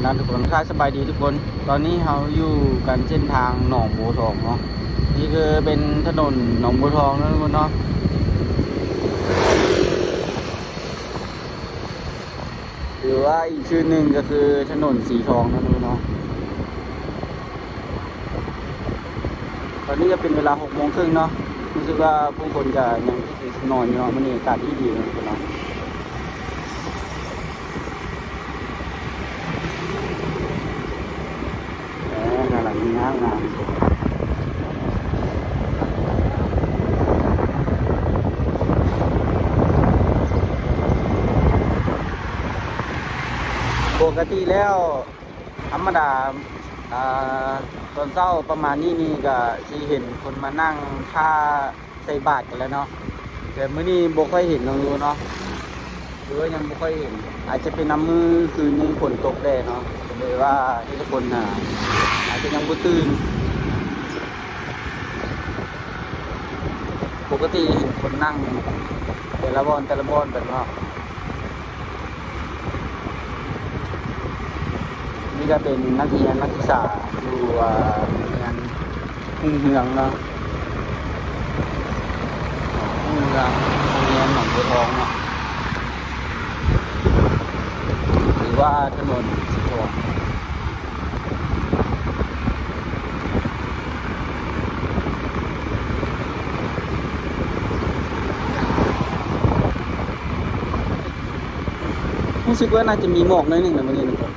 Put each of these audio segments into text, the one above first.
นะทุกคนค่าสบายดีทุกคนตอนนี้เราอยู่กันเส้นทางหนองบัวทองเนาะนี่คือเป็นถนนหนองบัวทองนะทุกคนเนาะหรือว่าอีกชื่อหนึ่งก็คือถนนสีทองนะทุกคนเนาะตอนนี้จะเป็นเวลา6:30เนาะรู้สึกว่าผู้คนจะยังนอนอยู่เนาะมันอากาศที่ดีนะทุกคนเนาะหลังนี้งามปกติแล้วธรรมดาตอนเช้าประมาณนี้ก็ที่เห็นคนมานั่งท่าใส่บาตรกันแล้วเนาะแต่มื้อนี้บ่ค่อยเห็นน้องรู้เนาะหรือว่ายังบ่ค่อยเห็นอาจจะเป็นน้ำมือคืนนี้ฝนตกแน่เนาะก็เลยว่าทุกคนอาจจะยังบ่ตื่นปกติเห็นคนนั่งแต่ละบอนแบบเนาะนี่ก็เป็นนักเรียนนักศึกษาอยู่งานทุ่งเฮืองเนาะทุ่งเฮืองโรงเรียนหนองบัวทองเนาะหรือว่าถนนสีทองรู้สึกว่าน่าจะมีหมอกหน่อยหนึ่งนะวันนี้นะครับ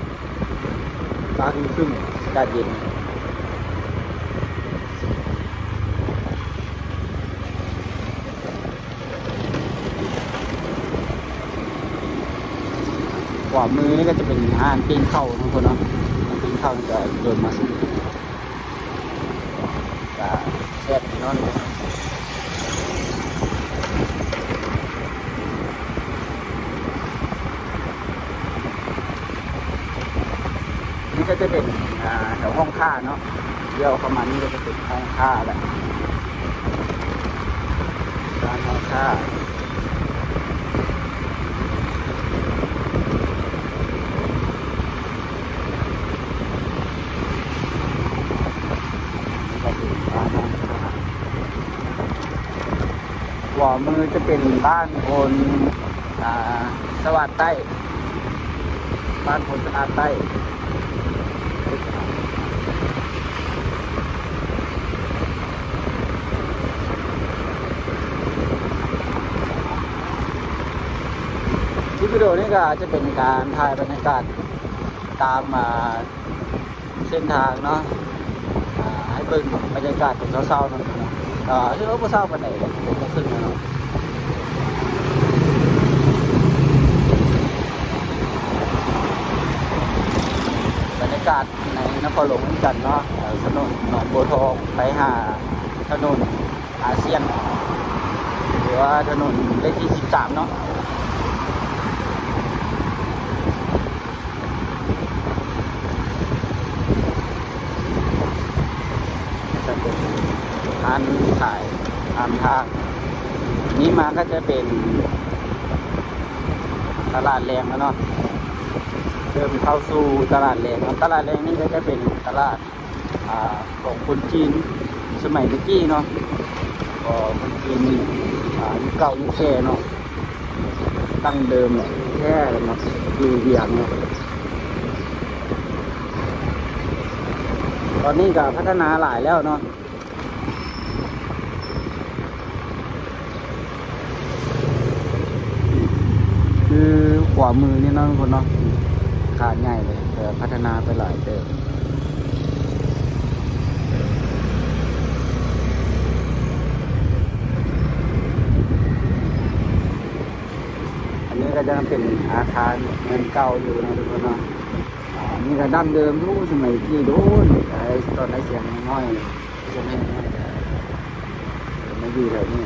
ฟ้าครึ้มๆอากาศเย็นขวามือนี่ก็จะเป็นอาหารปิ้งเข้าทุกคนเนาะปิ้งเข้าจะเดินมาสู่แซ่บเนาะนี่ก็จะเป็นแถวห้องค่าเนาะเดี๋ยวประมาณนี้ก็จะเป็นห้องค่าแหละร้านห้องค่าขวามือจะเป็นบ้านคนสวัสดิ์ใต้บ้านคนสะอาดใต้คลิปวิดีโอนี้ก็จะเป็นการถ่ายบรรยากาศตามเส้นทางเนาะให้เบิ่งบรรยากาศเป็นเศร้าๆนั่นเนาะที่ว่าเศร้าปานไหนเลยผมก็ขึ้นนะเนาะบรรยากาศในนครหลวงจันทร์เนาะถนนหนองบัวทองไปหาถนนอาเซียนหรือว่าถนนเลขที่13เนาะจะเป็นร้านขายตามทางนี้มาก็จะเป็นตลาดแรงแล้วเนาะเริ่มเข้าสู่ตลาดแรงตลาดแรงนี่ก็จะเป็นตลาดของคนจีนสมัยเมื่อกี้เนาะคนจีนยุคเก่ายุคแก่เนาะตั้งเดิมแค่เนาะอยู่เวียงเนาะตอนนี้ก็พัฒนาหลายแล้วเนาะคือขวามือนี่เนาะทุกคนเนาะขาดง่ายเลยแต่พัฒนาไปหลายเติมอันนี้ก็จะเป็นอาคารเงินเก่าอยู่นะทุกคนเนาะนี่ก็ดั้งเดิมรู้สมัยที่โดนตอนได้เสียงน้อยเสียงน้อยมาอยู่แถวนี้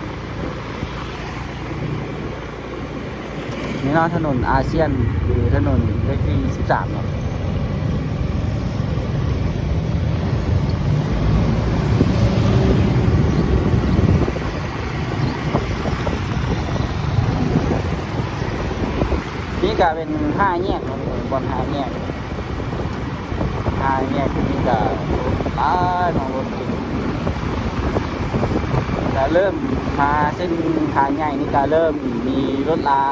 นี่เนาะถนนอาเซียนหรือถนนเลขที่13เนาะนี่ก็เป็น5 แยกเนาะบน5 แยก ทางแยกนี้ก็หลายน้องรถติดแต่เริ่มมาเส้นทางใหญ่นี่ก็เริ่มมีรถลา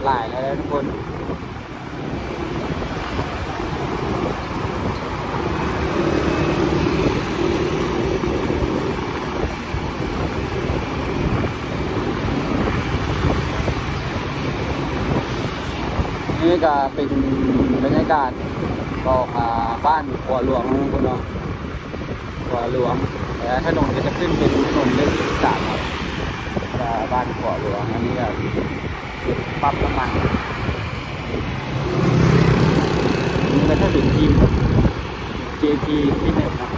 หลายแล้วทุกคนนี่ก็เป็นบรรยากาศบอกบ้านขัวหลวงทุกคนเนาะขัวหลวงแต่ถนนก็จะขึ้นเป็นถนนเลข13ครับบ้านขัวหลวงอันนี้ก็ปั๊มน้ำมันนี่ก็ถ้าถึงทีม JP ที่หนึ่งนะ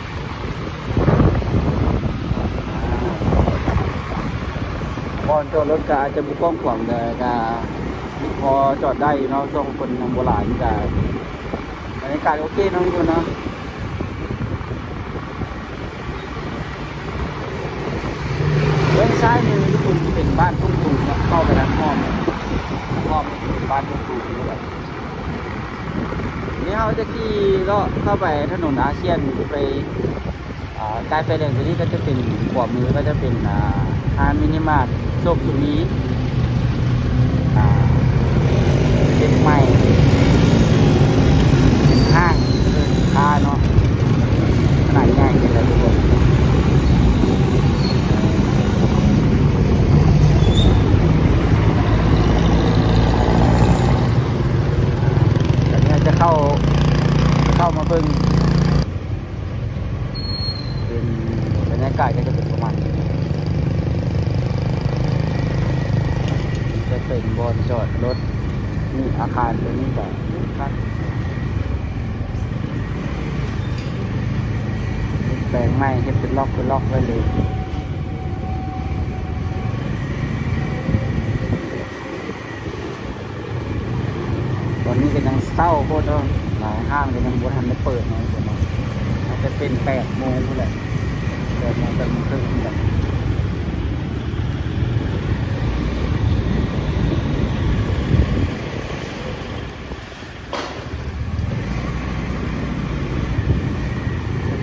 ก่อนจอดรถก็อาจจะบุกกล้องขวางแต่ก็พอจอดได้เนาะช่วงคนโบราณก็บรรยากาศโอเคน้องทุกคนเนาะเบื้องซ้ายมือทุกคนจะเป็นบ้านทุ่งตูนะเข้าไปทางห้อมเป็นบ้านทุ่งตูนี่แบบนี่เขาจะขี่ก็เข้าไปถนนอาเซียนไปใกล้ไฟแดงตัวนี้ก็จะเป็นขวามือก็จะเป็นฮานมินิมาร์ทโชคสุนีเด็กใหม่เป็นห้างค้าเนาะขนาดใหญ่เลยทุกคนแต่เนี่ยจะเข้ามาเบิ่งเป็นบรรยากาศก็จะเป็นประมาณนี้จะเป็นบนจอดรถนี่อาคารตัวนี้แบบแปลงไม้เฮ็ดเป็นล็อกไว้เลยตอนนี้ก็ยังเศร้าโคตรหลายห้างก็ยังบ่ทันได้เปิดนะทุกคนอาจจะเป็น8 โมงนี่แหละ8 โมง8 โมงครึ่งนี่แหละ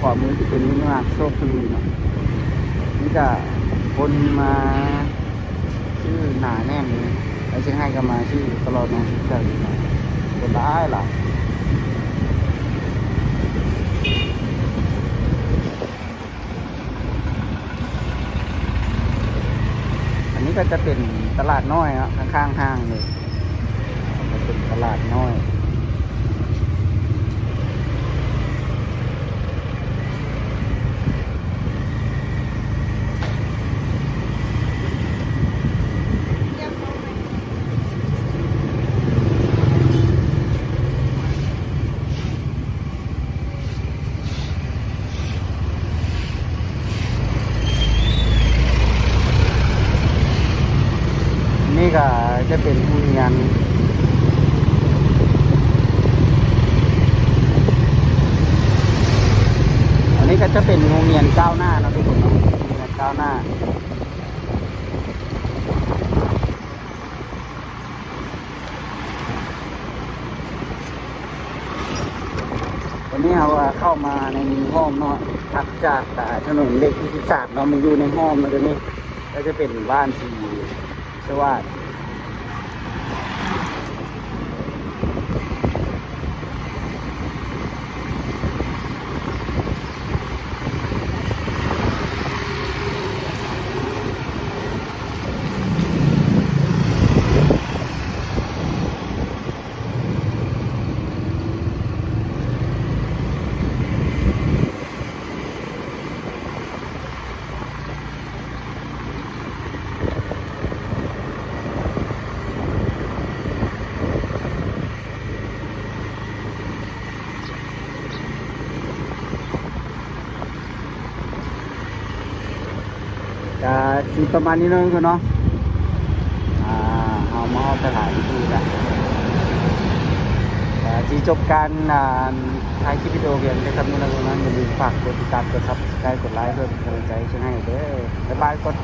ขวามือที่เป็นมินิมาร์ทโชคดีเนาะนี่จะคนมาชื่อหนาแน่นเลยแล้วชื่อให้ก็มาชื่อตลอดน้องชื่อเจ้าอยู่นะคนร้ายล่ะอันนี้ก็จะเป็นตลาดน้อยเนาะข้างๆห้างเลยจะเป็นตลาดน้อยนี่ก็จะเป็นโรงเรียนอันนี้ก็จะเป็นโรงเรียนก้าวหน้านะทุกคนเนาะโรงเรียนก้าวหน้าวันนี้เราเข้ามาในห้องเนาะถัดจากถนนเลข13เนาะมันอยู่ในห้องนะตรงนี้ก็จะเป็นบ้านสีสวัสดิ์จะสีประมาณนี้เนาะคุณเนาะเอามาสถานที่กันที่จบการถ่ายคลิปวิดีโอเพียงแค่คำนี้นะคุณนะอย่าลืมฝากกดติดตามกดซับสไครต์กดไลค์เพื่อเป็นกำลังใจช่วยให้เด้อบ๊ายบายกด